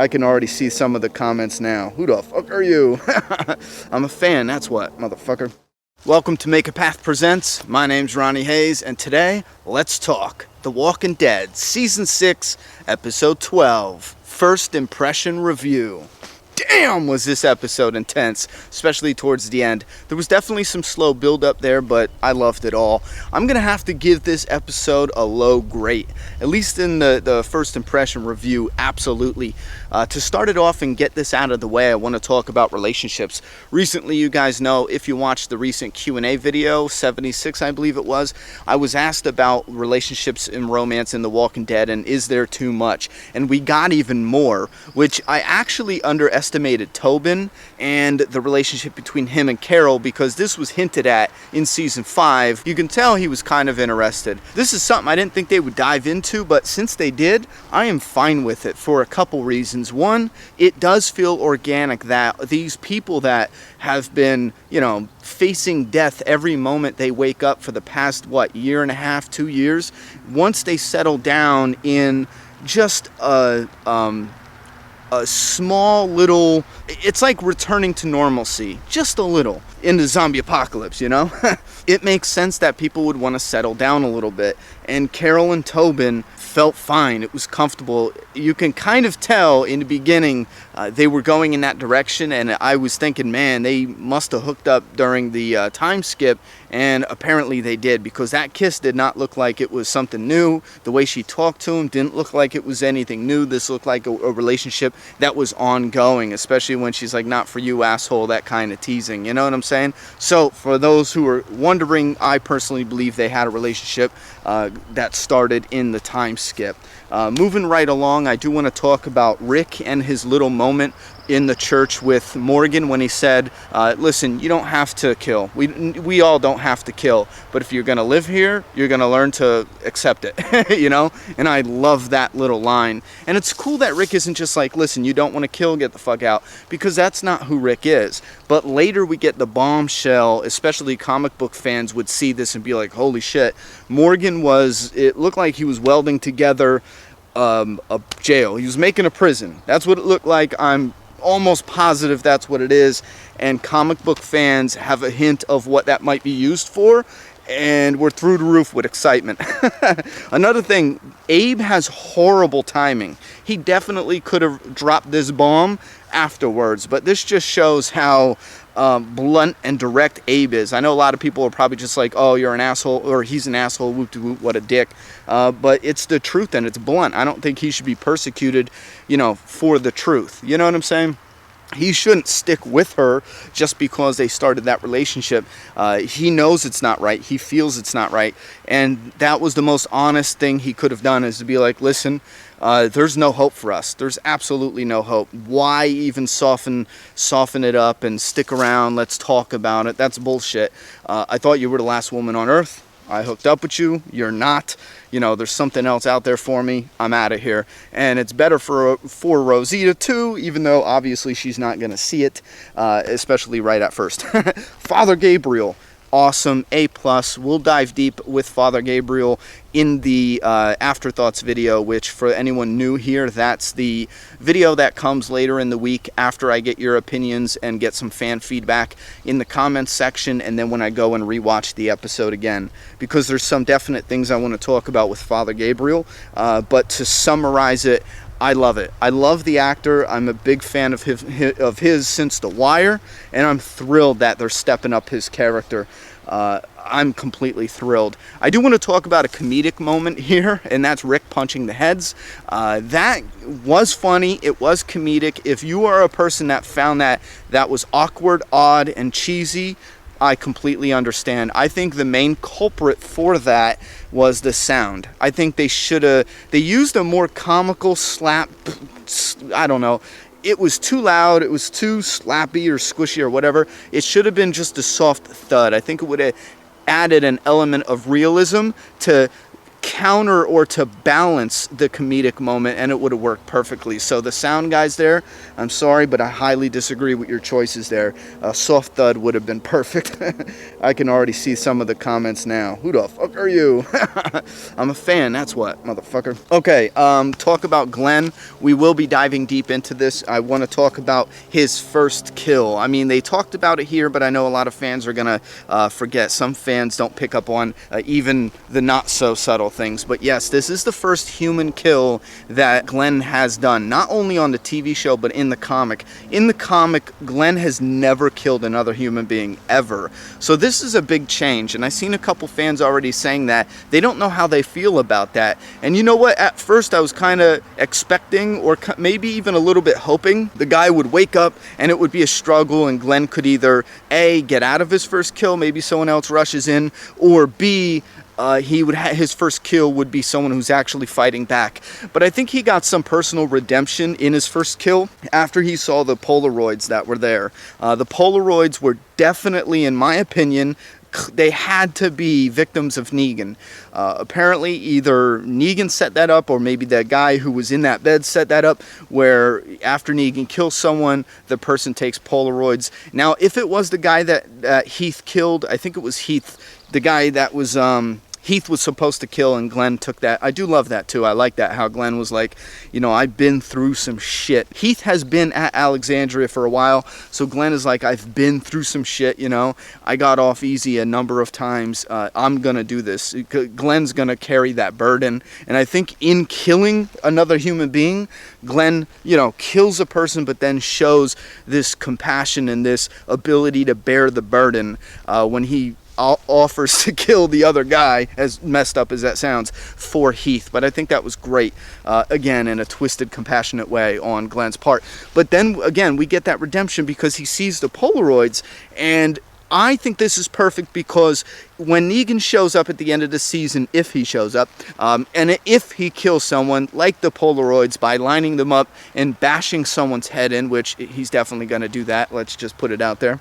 I can already see some of the comments now. Who the fuck are you? I'm a fan, that's what, motherfucker. Welcome to Make a Path Presents. My name's Ronnie Hayes, and today, let's talk The Walking Dead, Season 6, Episode 12, First Impression Review. Damn, was this episode intense, especially towards the end. There was definitely some slow build up there, but I loved it all. I'm gonna have to give this episode a low grade, at least in the first impression review, absolutely. To start it off and get this out of the way, I want to talk about relationships. Recently, you guys know, if you watched the recent Q&A video, 76 I believe it was, I was asked about relationships and romance in The Walking Dead and is there too much? And we got even more, which I actually underestimated Tobin and the relationship between him and Carol, because this was hinted at in season 5. You can tell he was kind of interested. This is something I didn't think they would dive into, but since they did, I am fine with it for a couple reasons. One, it does feel organic that these people that have been, facing death every moment they wake up for the past, year and a half, 2 years, once they settle down in just a small little, it's like returning to normalcy, just a little, in the zombie apocalypse, It makes sense that people would want to settle down a little bit, and Carol and Tobin felt fine. It was comfortable. You can kind of tell in the beginning they were going in that direction, and I was thinking, man, they must have hooked up during the time skip, and apparently they did, because that kiss did not look like it was something new. The way she talked to him didn't look like it was anything new. This looked like a relationship that was ongoing, especially when she's like, not for you, asshole, that kind of teasing, you know what I'm saying? So for those who are wondering, I personally believe they had a relationship that started in the time skip. Moving right along, I do want to talk about Rick and his little moment in the church with Morgan when he said, listen, you don't have to kill. We all don't have to kill. But if you're going to live here, you're going to learn to accept it, And I love that little line. And it's cool that Rick isn't just like, listen, you don't want to kill, get the fuck out. Because that's not who Rick is. But later we get the bombshell, especially comic book fans would see this and be like, holy shit. Morgan it looked like he was welding together a jail. He was making a prison. That's what it looked like. I'm almost positive that's what it is, and comic book fans have a hint of what that might be used for, and we're through the roof with excitement. Another thing, Abe has horrible timing. He definitely could have dropped this bomb afterwards, but this just shows how blunt and direct Abe is. I know a lot of people are probably just like, oh, you're an asshole, or he's an asshole, whoop-de-whoop, what a dick. But it's the truth, and it's blunt. I don't think he should be persecuted, for the truth. You know what I'm saying? He shouldn't stick with her just because they started that relationship. He knows it's not right. He feels it's not right. And that was the most honest thing he could have done, is to be like, listen, there's no hope for us. There's absolutely no hope. Why even soften it up and stick around? Let's talk about it. That's bullshit. I thought you were the last woman on earth. I hooked up with you. You're not. There's something else out there for me. I'm out of here. And it's better for Rosita too, even though obviously she's not going to see it, especially right at first. Father Gabriel. Awesome, A+. We'll dive deep with Father Gabriel in the Afterthoughts video, which for anyone new here, that's the video that comes later in the week after I get your opinions and get some fan feedback in the comments section, and then when I go and rewatch the episode again, because there's some definite things I want to talk about with Father Gabriel, but to summarize it, I love it. I love the actor. I'm a big fan of his since The Wire, and I'm thrilled that they're stepping up his character. I'm completely thrilled. I do want to talk about a comedic moment here, and that's Rick punching the heads. That was funny. It was comedic. If you are a person that found that was awkward, odd, and cheesy, I completely understand. I think the main culprit for that was the sound. I think they used a more comical slap, I don't know. It was too loud, it was too slappy or squishy or whatever. It should have been just a soft thud. I think it would have added an element of realism to counter or to balance the comedic moment, and it would have worked perfectly. So the sound guys there, I'm sorry, but I highly disagree with your choices there. Soft Thud would have been perfect. I can already see some of the comments now. Who the fuck are you? I'm a fan, that's what, motherfucker. Okay, talk about Glenn. We will be diving deep into this. I want to talk about his first kill. I mean, they talked about it here, but I know a lot of fans are gonna forget. Some fans don't pick up on even the not so subtle things. But yes, this is the first human kill that Glenn has done, not only on the TV show, but in the comic. In the comic, Glenn has never killed another human being, ever. So this is a big change, and I've seen a couple fans already saying that they don't know how they feel about that. And you know what? At first, I was kind of expecting, or maybe even a little bit hoping, the guy would wake up and it would be a struggle, and Glenn could either A, get out of his first kill, maybe someone else rushes in, or B, he would his first kill would be someone who's actually fighting back. But I think he got some personal redemption in his first kill after he saw the Polaroids that were there. The Polaroids were definitely, in my opinion, they had to be victims of Negan. Apparently, either Negan set that up, or maybe that guy who was in that bed set that up, where after Negan kills someone, the person takes Polaroids. Now, if it was the guy that Heath killed, I think it was Heath, the guy that was Heath was supposed to kill, and Glenn took that. I do love that too. I like that, how Glenn was like, you know, I've been through some shit. Heath has been at Alexandria for a while, so Glenn is like, I've been through some shit, you know. I got off easy a number of times. I'm gonna do this. Glenn's gonna carry that burden. And I think in killing another human being, Glenn, you know, kills a person, but then shows this compassion and this ability to bear the burden when he offers to kill the other guy, as messed up as that sounds, for Heath. But I think that was great, again, in a twisted, compassionate way on Glenn's part. But then, again, we get that redemption because he sees the Polaroids, and I think this is perfect because when Negan shows up at the end of the season, if he shows up, and if he kills someone, like the Polaroids, by lining them up and bashing someone's head in, which he's definitely going to do that, let's just put it out there.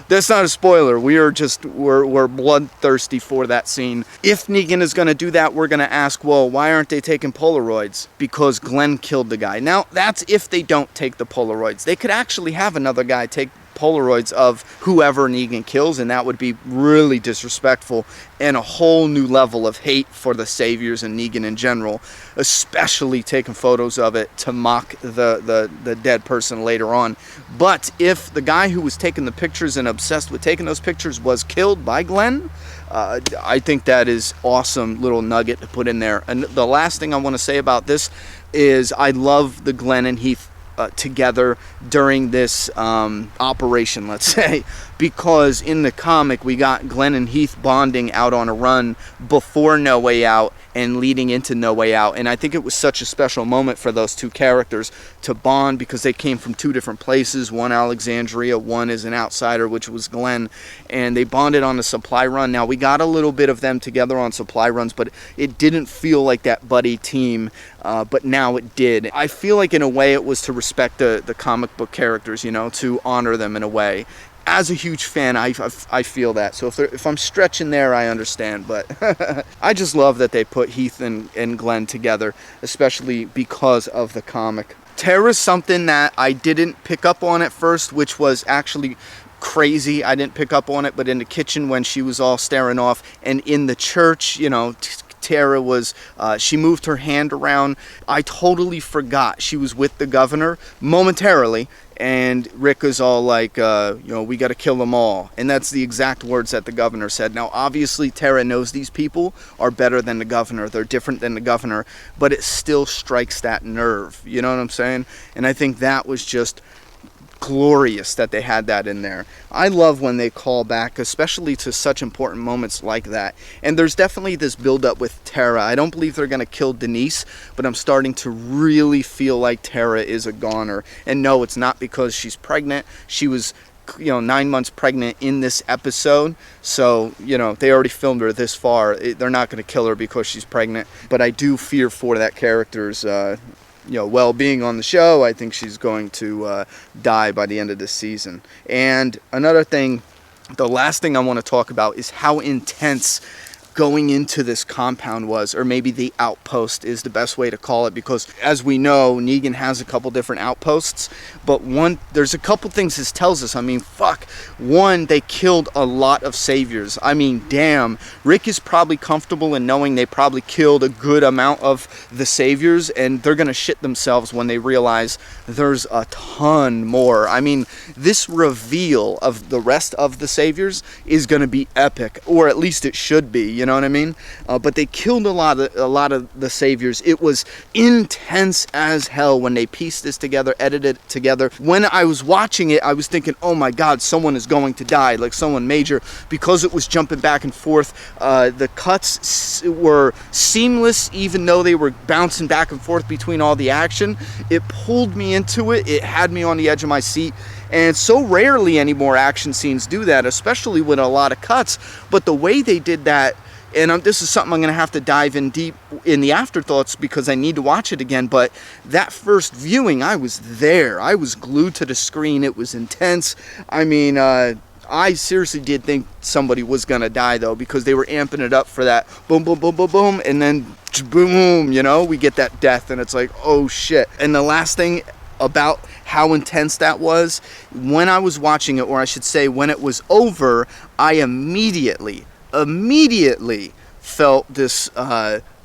That's not a spoiler. We're bloodthirsty for that scene. If Negan is going to do that, we're going to ask, well, why aren't they taking Polaroids? Because Glenn killed the guy. Now, that's if they don't take the Polaroids. They could actually have another guy take Polaroids of whoever Negan kills, and that would be really disrespectful and a whole new level of hate for the Saviors and Negan in general, especially taking photos of it to mock the dead person later on. But if the guy who was taking the pictures and obsessed with taking those pictures was killed by Glenn, I think that is awesome little nugget to put in there. And the last thing I want to say about this is I love the Glenn and Heath together during this operation, let's say, because in the comic we got Glenn and Heath bonding out on a run before No Way Out and leading into No Way Out, and I think it was such a special moment for those two characters to bond because they came from two different places, one Alexandria, one is an outsider, which was Glenn, and they bonded on a supply run. Now, we got a little bit of them together on supply runs, but it didn't feel like that buddy team, but now it did. I feel like in a way it was to respect the comic book characters, you know, to honor them in a way. As a huge fan, I feel that. So if I'm stretching there, I understand. But I just love that they put Heath and Glenn together, especially because of the comic. Tara's something that I didn't pick up on at first, which was actually crazy. I didn't pick up on it, but in the kitchen when she was all staring off, and in the church, you know, Tara was, she moved her hand around. I totally forgot she was with the governor momentarily. And Rick is all like, you know, we got to kill them all. And that's the exact words that the governor said. Now, obviously, Tara knows these people are better than the governor. They're different than the governor. But it still strikes that nerve. You know what I'm saying? And I think that was just glorious that they had that in there. I love when they call back, especially to such important moments like that. And there's definitely this build-up with Tara. I don't believe they're going to kill Denise, but I'm starting to really feel like Tara is a goner. And no, it's not because she's pregnant. She was, you know, 9 months pregnant in this episode, so, you know, they already filmed her this far. They're not going to kill her because she's pregnant, but I do fear for that character's you know, well-being on the show. I think she's going to die by the end of this season. And another thing, the last thing I want to talk about is how intense going into this compound was, or maybe the outpost is the best way to call it, because as we know, Negan has a couple different outposts, but there's a couple things this tells us. I mean, fuck. One, they killed a lot of saviors. I mean, damn. Rick is probably comfortable in knowing they probably killed a good amount of the saviors, and they're gonna shit themselves when they realize there's a ton more. I mean, this reveal of the rest of the saviors is gonna be epic, or at least it should be, you know what I mean? But they killed a lot of the saviors. It was intense as hell when they pieced this together, edited it together. When I was watching it, I was thinking, oh my god, someone is going to die, like someone major, because it was jumping back and forth. The cuts were seamless, even though they were bouncing back and forth between all the action. It pulled me into it. It had me on the edge of my seat. And so rarely anymore action scenes do that, especially with a lot of cuts. But the way they did that, and this is something I'm going to have to dive in deep in the afterthoughts because I need to watch it again. But that first viewing, I was there. I was glued to the screen. It was intense. I mean, I seriously did think somebody was going to die, though, because they were amping it up for that boom, boom, boom, boom, boom. And then boom, you know, we get that death. And it's like, oh, shit. And the last thing about how intense that was, when I was watching it, or I should say when it was over, I immediately felt this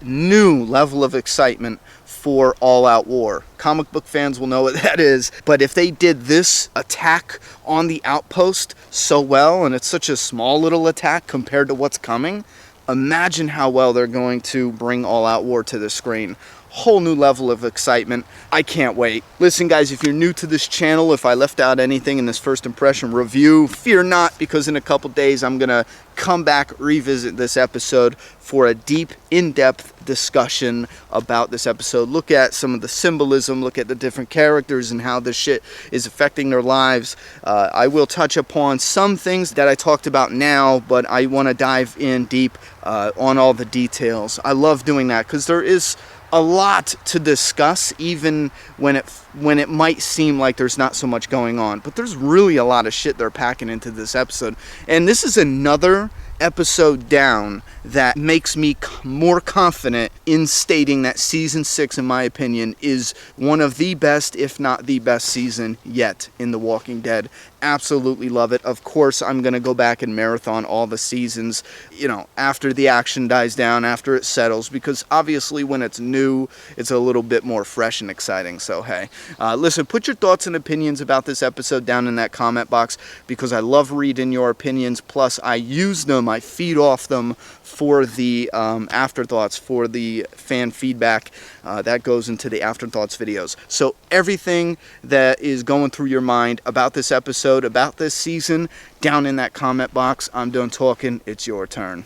new level of excitement for All Out War. Comic book fans will know what that is, but if they did this attack on the Outpost so well, and it's such a small little attack compared to what's coming, imagine how well they're going to bring All Out War to the screen. Whole new level of excitement. I can't wait. Listen, guys, if you're new to this channel, if I left out anything in this first impression review, fear not, because in a couple days I'm gonna come back, revisit this episode for a deep, in-depth discussion about this episode. Look at some of the symbolism, look at the different characters and how this shit is affecting their lives. I will touch upon some things that I talked about now, but I want to dive in deep on all the details. I love doing that because there is a lot to discuss, even when it might seem like there's not so much going on. But there's really a lot of shit they're packing into this episode. And this is another episode down that makes me more confident in stating that season 6, in my opinion, is one of the best, if not the best season yet in The Walking Dead. Absolutely love it. Of course, I'm going to go back and marathon all the seasons, you know, after the action dies down, after it settles, because obviously when it's new, it's a little bit more fresh and exciting. So, hey, listen, put your thoughts and opinions about this episode down in that comment box, because I love reading your opinions. Plus, I use them, I feed off them for the afterthoughts, for the fan feedback that goes into the afterthoughts videos. So everything that is going through your mind about this episode, about this season, down in that comment box. I'm done talking. It's your turn.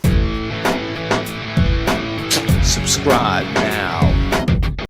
Subscribe now.